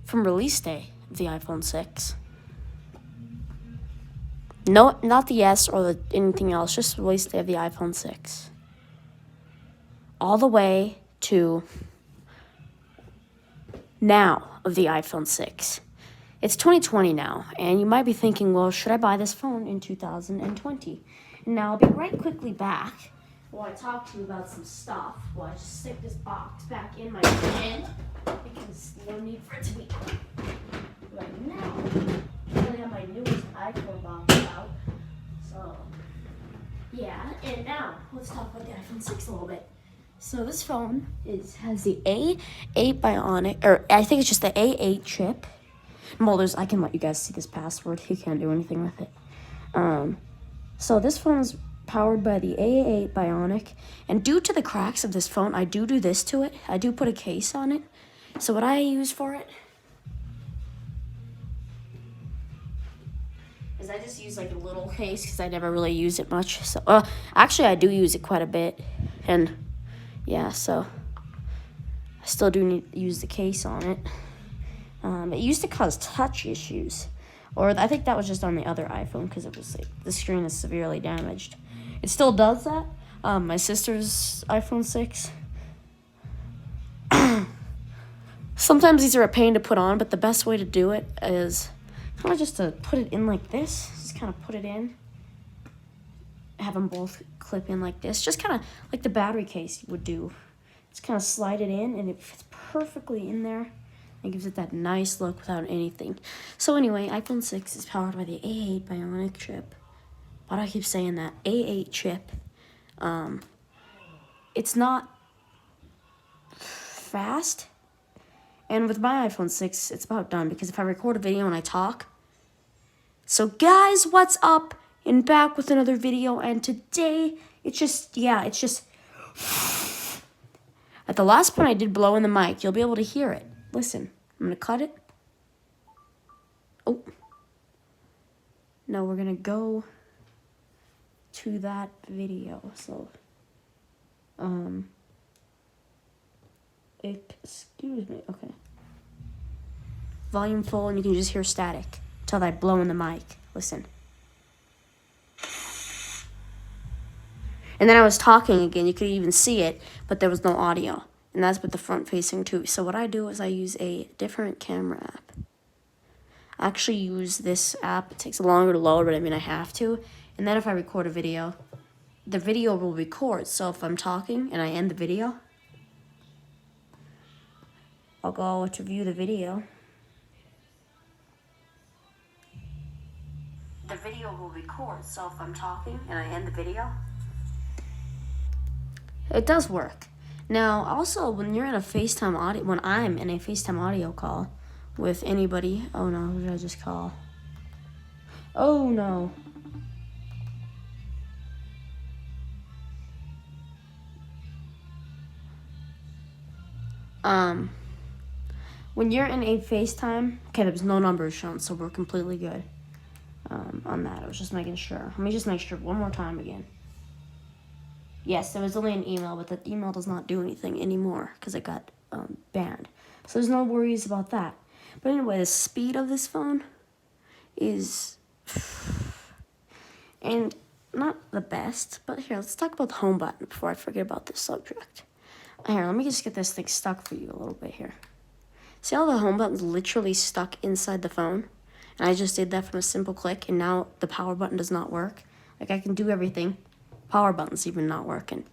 from release day of the iPhone 6. No, not the S or anything else, just release day of the iPhone 6. All the way to now of the iPhone 6. It's 2020 now, and you might be thinking, well, should I buy this phone in 2020? And now I'll be right quickly back while I talk to you about some stuff. While I just stick this box back in my bin, because no need for it to be right now. I'm gonna have my newest iPhone box out. So, yeah, and now let's talk about the iPhone 6 a little bit. So this phone has the A8 Bionic, or I think it's just the A8 chip. Well, I can let you guys see this password. You can't do anything with it. So this phone is powered by the A8 Bionic, and due to the cracks of this phone, I do this to it. I do put a case on it. So what I use for it is I just use like a little case because I never really use it much. So actually, I do use it quite a bit, and yeah, so I still do need to use the case on it. It used to cause touch issues, or I think that was just on the other iPhone because it was like the screen is severely damaged. It still does that. My sister's iPhone 6. Sometimes these are a pain to put on, but the best way to do it is kind of just to put it in like this. Just kind of put it in. Have them both clip in like this. Just kind of like the battery case would do. Just kind of slide it in, and it fits perfectly in there. It gives it that nice look without anything. So anyway, iPhone 6 is powered by the A8 Bionic chip. Why do I keep saying that? A8 chip. It's not fast. And with my iPhone 6, it's about done. Because if I record a video and I talk. So guys, what's up? And back with another video. And today, it's just. At the last point I did blow in the mic. You'll be able to hear it. Listen, I'm going to cut it. Oh. No, we're going to go to that video. So, excuse me. Okay. Volume full, and you can just hear static until I blow in the mic. Listen. And then I was talking again. You could even see it, but there was no audio. And that's with the front facing too. So what I do is I use a different camera app. I actually use this app. It takes longer to load, but I mean I have to. And then if I record a video, the video will record. So if I'm talking and I end the video, I'll go to view the video. The video will record. So if I'm talking and I end the video, it does work. Now, also, when you're in a FaceTime audio, when I'm in a FaceTime audio call with anybody, oh no, who did I just call? Oh no. When you're in a FaceTime, okay, there's no numbers shown, so we're completely good on that. I was just making sure. Let me just make sure one more time again. Yes, there was only an email, but the email does not do anything anymore because it got banned. So there's no worries about that. But anyway, the speed of this phone is, and not the best. But here, let's talk about the home button before I forget about this subject. Here, let me just get this thing stuck for you a little bit here. See how the home button's literally stuck inside the phone? And I just did that from a simple click, and now the power button does not work. Like, I can do everything. Power button's even not working.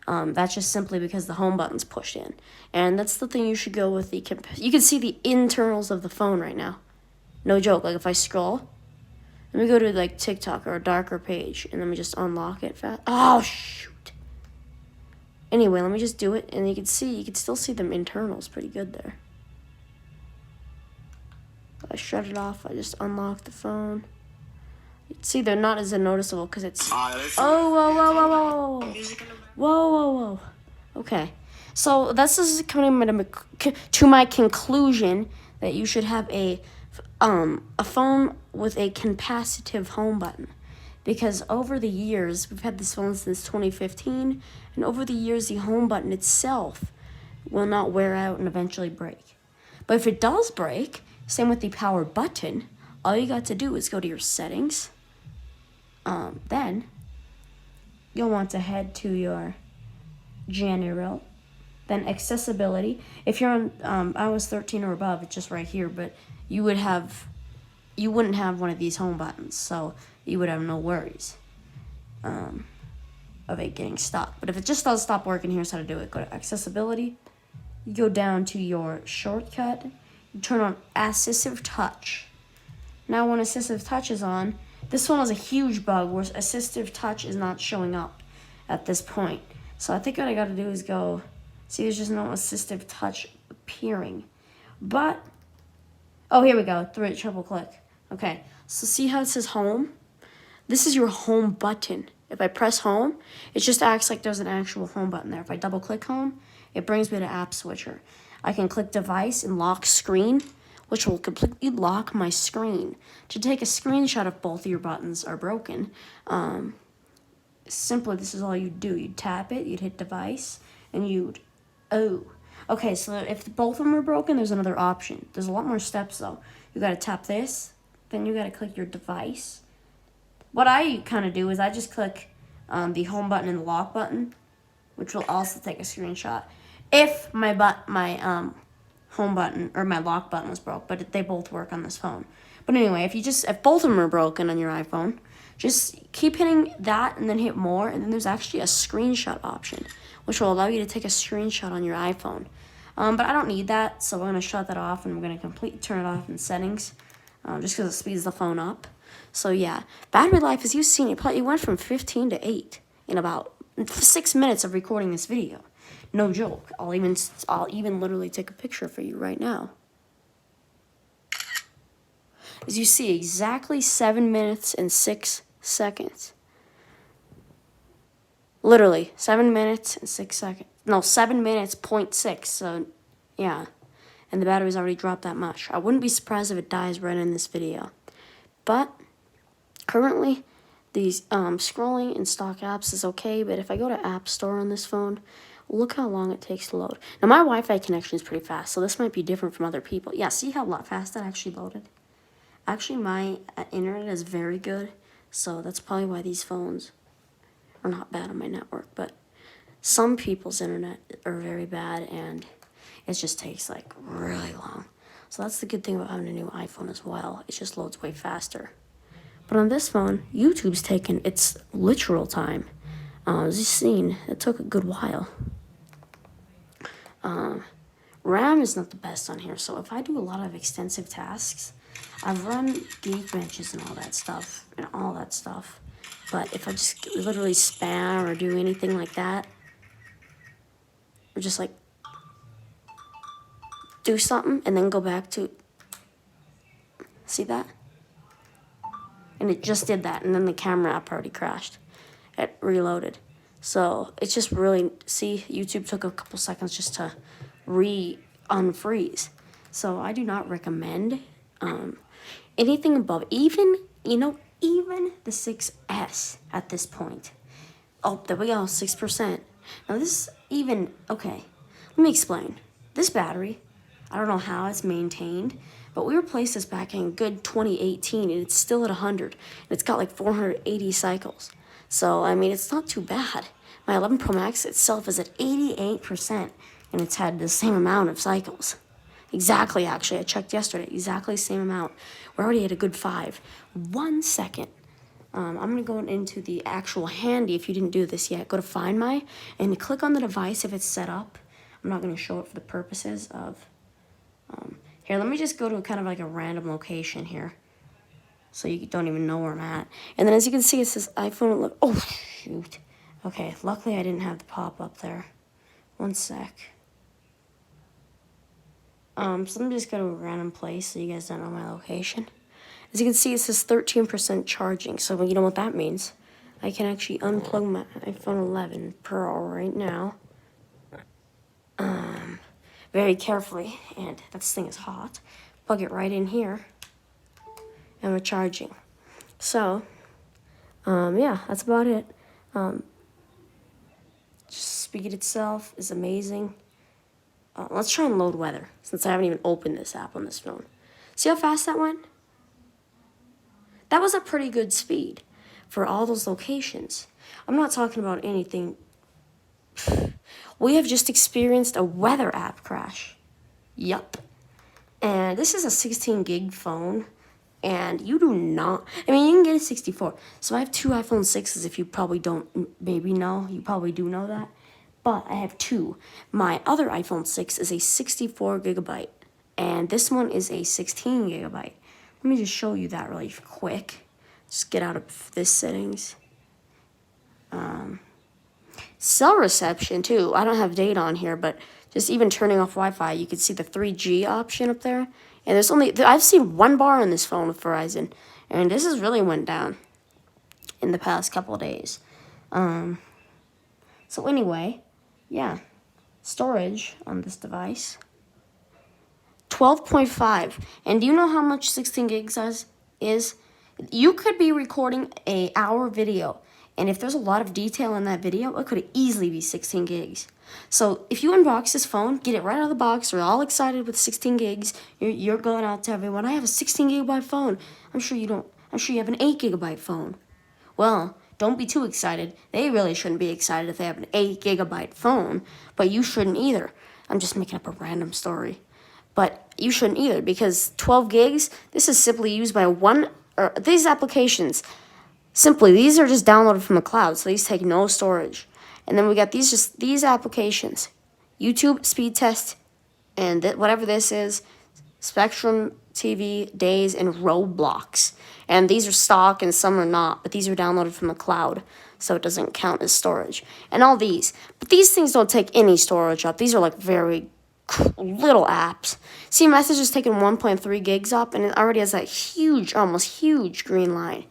That's just simply because the home button's pushed in. And that's the thing you should go with. You can see the internals of the phone right now. No joke. Like, if I scroll, let me go to, like, TikTok or a darker page, and let me just unlock it fast. Oh, shoot. Anyway, let me just do it, and you can still see the internals pretty good there. I shut it off. I just unlock the phone. See, they're not as noticeable because it's... Whoa. Okay. So this is coming to my conclusion that you should have a phone with a capacitive home button. Because over the years, we've had this phone since 2015, and over the years, the home button itself will not wear out and eventually break. But if it does break, same with the power button, all you got to do is go to your settings. Then you'll want to head to your general, then accessibility. If you're on iOS 13 or above, it's just right here, but you wouldn't have one of these home buttons, so you would have no worries of it getting stuck. But if it just does stop working, here's how to do it. Go to accessibility, you go down to your shortcut, you turn on assistive touch. Now when assistive touch is on, this one was a huge bug where assistive touch is not showing up at this point. So I think what I gotta do is go, see, there's just no assistive touch appearing. But, oh, here we go, triple click. Okay, so see how it says home? This is your home button. If I press home, it just acts like there's an actual home button there. If I double click home, it brings me to app switcher. I can click device and lock screen, which will completely lock my screen. To take a screenshot if both of your buttons are broken, simply this is all you'd do. You'd tap it, you'd hit device, and you'd, okay, so if both of them are broken, there's another option. There's a lot more steps though. You gotta tap this, then you gotta click your device. What I kind of do is I just click the home button and the lock button, which will also take a screenshot. If my home button or my lock button was broke, but they both work on this phone. But anyway, if both of them are broken on your iPhone, just keep hitting that and then hit more, and then there's actually a screenshot option, which will allow you to take a screenshot on your iPhone. But I don't need that, so we're gonna shut that off, and we're gonna completely turn it off in settings, just because it speeds the phone up. So yeah, battery life, as you've seen, it went from 15 to 8 in about 6 minutes of recording this video. No joke. I'll even literally take a picture for you right now. As you see, exactly 7 minutes and 6 seconds. Literally, 7 minutes and 6 seconds. No, 7 minutes, 0.6. So, yeah. And the battery's already dropped that much. I wouldn't be surprised if it dies right in this video. But currently, these scrolling in stock apps is okay. But if I go to App Store on this phone, look how long it takes to load. Now, my Wi-Fi connection is pretty fast, so this might be different from other people. Yeah, see how fast that actually loaded? Actually, my internet is very good, so that's probably why these phones are not bad on my network. But some people's internet are very bad, and it just takes, like, really long. So that's the good thing about having a new iPhone as well. It just loads way faster. But on this phone, YouTube's taken its literal time. As you've seen, it took a good while. RAM is not the best on here, so if I do a lot of extensive tasks, I've run Geekbenches and all that stuff, but if I just literally spam or do anything like that, or just like do something and then go back to, see that? And it just did that, and then the camera app already crashed. It reloaded. So it's just really, see, YouTube took a couple seconds just to unfreeze. So I do not recommend anything above, even the 6S at this point. Oh, there we go, 6%. Now this okay, let me explain. This battery, I don't know how it's maintained, but we replaced this back in good 2018, and it's still at 100. And it's got like 480 cycles. So, I mean, it's not too bad. My 11 Pro Max itself is at 88%, and it's had the same amount of cycles. Exactly, actually. I checked yesterday. Exactly the same amount. We're already at a good 5. 1 second. I'm going to go into the actual handy, if you didn't do this yet. Go to Find My, and click on the device if it's set up. I'm not going to show it for the purposes of... here, let me just go to kind of like a random location here, so you don't even know where I'm at. And then as you can see, it says iPhone. Oh, shoot. Okay, luckily I didn't have the pop-up there. 1 sec. So let me just go to a random place so you guys don't know my location. As you can see, it says 13% charging. So you know what that means. I can actually unplug my iPhone 11 Pro right now. Very carefully, and this thing is hot. Plug it right in here, and we're charging. So, yeah, that's about it. Just speed itself is amazing. Let's try and load weather, since I haven't even opened this app on this phone. See how fast that went? That was a pretty good speed for all those locations. I'm not talking about anything. We have just experienced a weather app crash. Yup. And this is a 16 gig phone. And you do not, I mean, you can get a 64. So I have two iPhone 6s, if you probably don't maybe know. You probably do know that. But I have two. My other iPhone 6 is a 64 gigabyte. And this one is a 16 gigabyte. Let me just show you that really quick. Just get out of this settings. Cell reception, too. I don't have data on here, but just even turning off Wi-Fi, you can see the 3G option up there. And there's I've seen one bar on this phone with Verizon, and this has really went down in the past couple of days. So anyway, yeah, storage on this device, 12.5. And do you know how much 16 gigs is? You could be recording an hour video, and if there's a lot of detail in that video, it could easily be 16 gigs. So if you unbox this phone, get it right out of the box, you're all excited with 16 gigs, you're going out to everyone, I have a 16 gigabyte phone. I'm sure you don't. I'm sure you have an 8 gigabyte phone. Well, don't be too excited. They really shouldn't be excited if they have an 8 gigabyte phone, but you shouldn't either. I'm just making up a random story. But you shouldn't either, because 12 gigs, this is simply used by these applications. Simply, these are just downloaded from the cloud, so these take no storage. And then we got these applications. YouTube, speed test, and whatever this is, Spectrum TV, Days, and Roblox. And these are stock and some are not, but these are downloaded from the cloud, so it doesn't count as storage. And all these. But these things don't take any storage up. These are like very little apps. See, message is taking 1.3 gigs up, and it already has that huge, almost huge green line.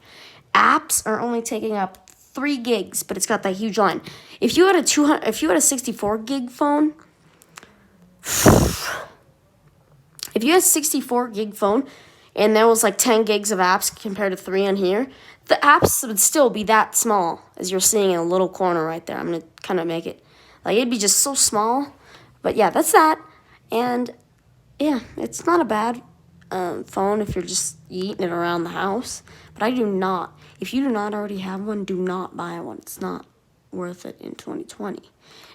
Apps are only taking up 3 gigs, but it's got that huge line. If you had a 64 gig phone, if you had a 64 gig phone and there was like 10 gigs of apps compared to 3 on here, the apps would still be that small as you're seeing in a little corner right there. I'm going to kind of make it, like, it'd be just so small. But yeah, that's that. And yeah, it's not a bad phone if you're just eating it around the house. But I do not. If you do not already have one, do not buy one. It's not worth it in 2020.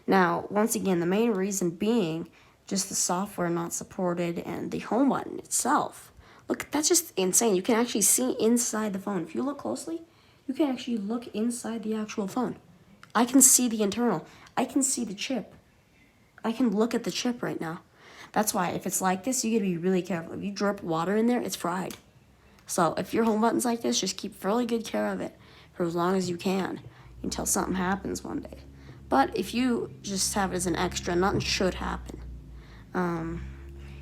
Now, once again, the main reason being just the software not supported and the home button itself. Look, that's just insane. You can actually see inside the phone. If you look closely, you can actually look inside the actual phone. I can see the internal. I can see the chip. I can look at the chip right now. That's why if it's like this, you gotta be really careful. If you drip water in there, it's fried. So if your home button's like this, just keep really good care of it for as long as you can until something happens one day. But if you just have it as an extra, nothing should happen.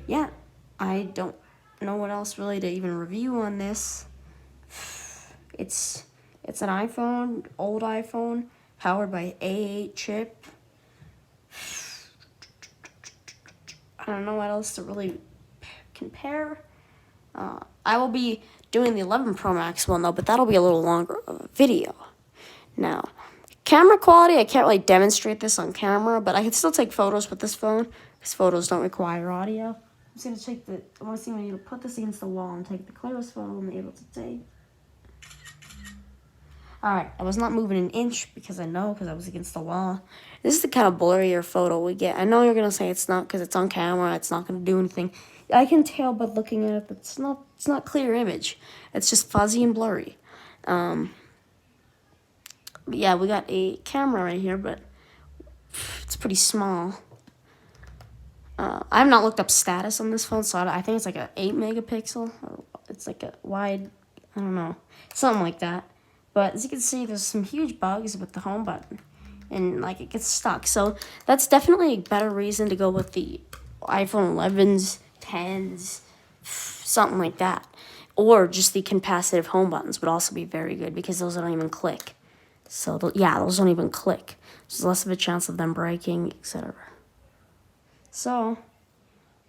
Yeah, I don't know what else really to even review on this. It's an iPhone, old iPhone, powered by A8 chip. I don't know what else to really compare. I will be doing the 11 Pro Max one though, but that'll be a little longer of a video. Now, camera quality, I can't really demonstrate this on camera, but I can still take photos with this phone because photos don't require audio. I'm just going to I want to see when you put this against the wall and take the clearest photo I'm able to take. Alright, I was not moving an inch because I was against the wall. This is the kind of blurrier photo we get. I know you're going to say it's not because it's on camera, it's not going to do anything. I can tell by looking at it that it's not clear image. It's just fuzzy and blurry. But yeah, we got a camera right here, but it's pretty small. I have not looked up status on this phone, so I think it's like a 8 megapixel. Or it's like a wide, I don't know, something like that. But as you can see, there's some huge bugs with the home button. And like it gets stuck. So that's definitely a better reason to go with the iPhone 11s, 10s, something like that. Or just the capacitive home buttons would also be very good because those don't even click. So yeah, those don't even click. There's less of a chance of them breaking, etc. So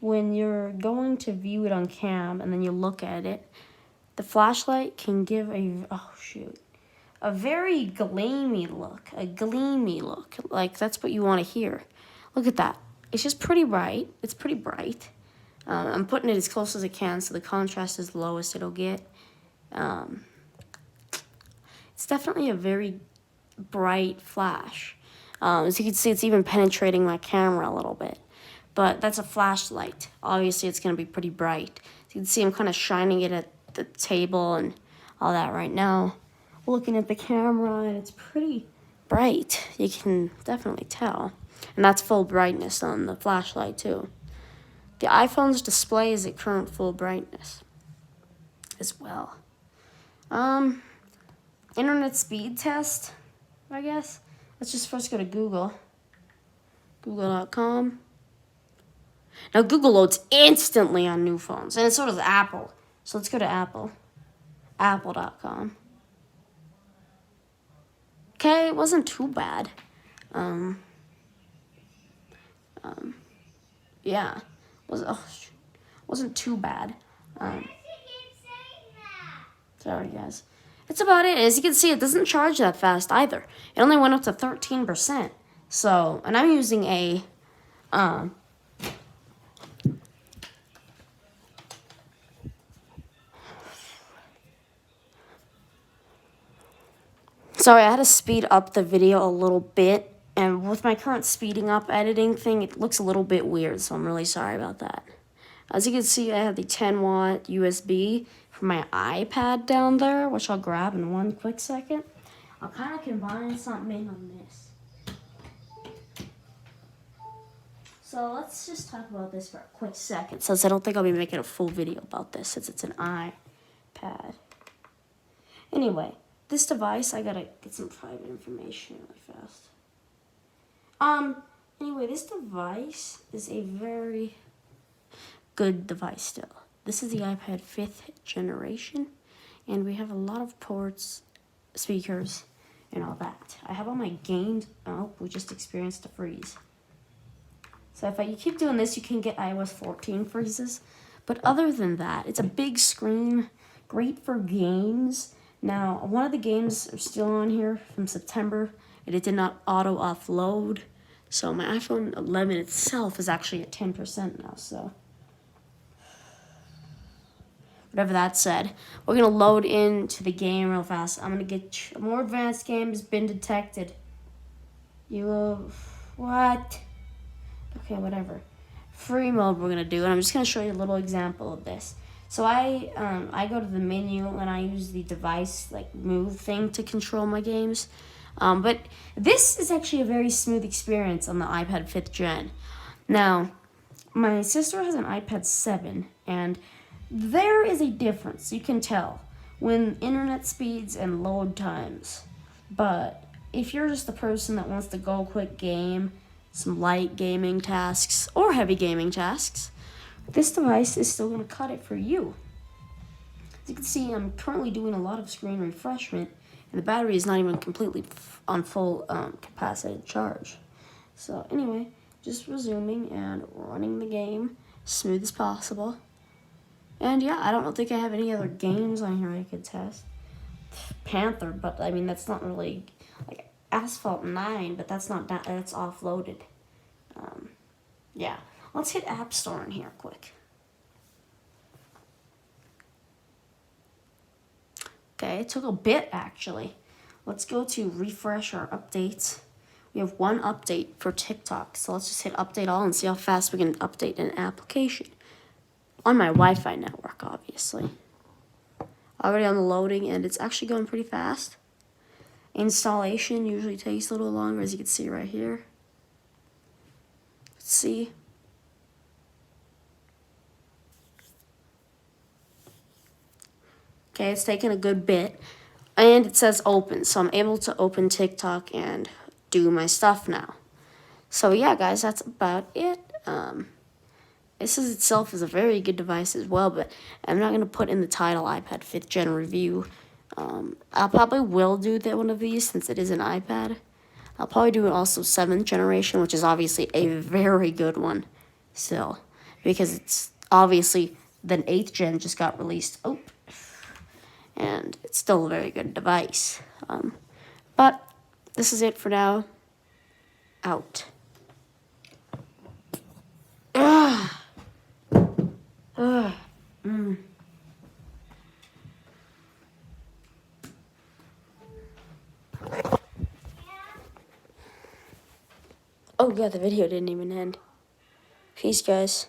when you're going to view it on cam and then you look at it, the flashlight can give a very gleamy look, like that's what you want to hear. Look at that. It's just pretty bright. It's pretty bright. I'm putting it as close as I can so the contrast is the lowest it'll get. It's definitely a very bright flash. As you can see, it's even penetrating my camera a little bit. But that's a flashlight. Obviously, it's going to be pretty bright. So you can see I'm kind of shining it at the table and all that right now. Looking at the camera, and it's pretty bright. You can definitely tell. And that's full brightness on the flashlight, too. The iPhone's display is at current full brightness as well. Internet speed test, I guess. Let's just first go to Google. Google.com. Now, Google loads instantly on new phones, and so does Apple. So let's go to Apple. Apple.com. Okay, it wasn't too bad. Yeah. Wasn't too bad. Sorry, guys. That's about it. As you can see, it doesn't charge that fast either. It only went up to 13%. So, and I'm using a, sorry, I had to speed up the video a little bit. And with my current speeding up editing thing, it looks a little bit weird. So I'm really sorry about that. As you can see, I have the 10-watt USB for my iPad down there, which I'll grab in one quick second. I'll kind of combine something on this. So let's just talk about this for a quick second, since I don't think I'll be making a full video about this, since it's an iPad. Anyway, this device, I gotta get some private information really fast. Anyway, this device is a very good device still. This is the iPad 5th generation, and we have a lot of ports, speakers, and all that. I have all my games. Oh, we just experienced a freeze. So if you keep doing this, you can get iOS 14 freezes. But other than that, it's a big screen, great for games. Now, one of the games are still on here from September, and it did not auto-offload. So my iPhone 11 itself is actually at 10% now, so whatever that said, we're going to load into the game real fast. I'm going to get a more advanced game has been detected. What? Okay, whatever. Free mode we're going to do, and I'm just going to show you a little example of this. So I go to the menu, and I use the device, like, move thing to control my games. But this is actually a very smooth experience on the iPad 5th gen. Now, my sister has an iPad 7, and there is a difference, you can tell, when internet speeds and load times. But if you're just the person that wants to go quick game, some light gaming tasks, or heavy gaming tasks, this device is still going to cut it for you. As you can see, I'm currently doing a lot of screen refreshment, and the battery is not even completely on full capacity charge. So anyway, just resuming and running the game smooth as possible. And yeah, I don't think I have any other games on here I could test. Panther, but I mean that's not really like Asphalt 9, but that's not that. That's offloaded. Yeah, let's hit App Store in here quick. Okay, it took a bit actually. Let's go to refresh our updates. We have one update for TikTok, so let's just hit update all and see how fast we can update an application. On my Wi-Fi network, obviously. Already on the loading, and it's actually going pretty fast. Installation usually takes a little longer, as you can see right here. Let's see. Okay, it's taking a good bit. And it says open, so I'm able to open TikTok and do my stuff now. So yeah, guys, that's about it. This is itself is a very good device as well, but I'm not going to put in the title iPad 5th gen review. I probably will do one of these since it is an iPad. I'll probably do also 7th generation, which is obviously a very good one still, because it's obviously then 8th gen just got released. Oh, and it's still a very good device. But this is it for now. Out. Ugh. Oh, yeah, the video didn't even end. Peace, guys.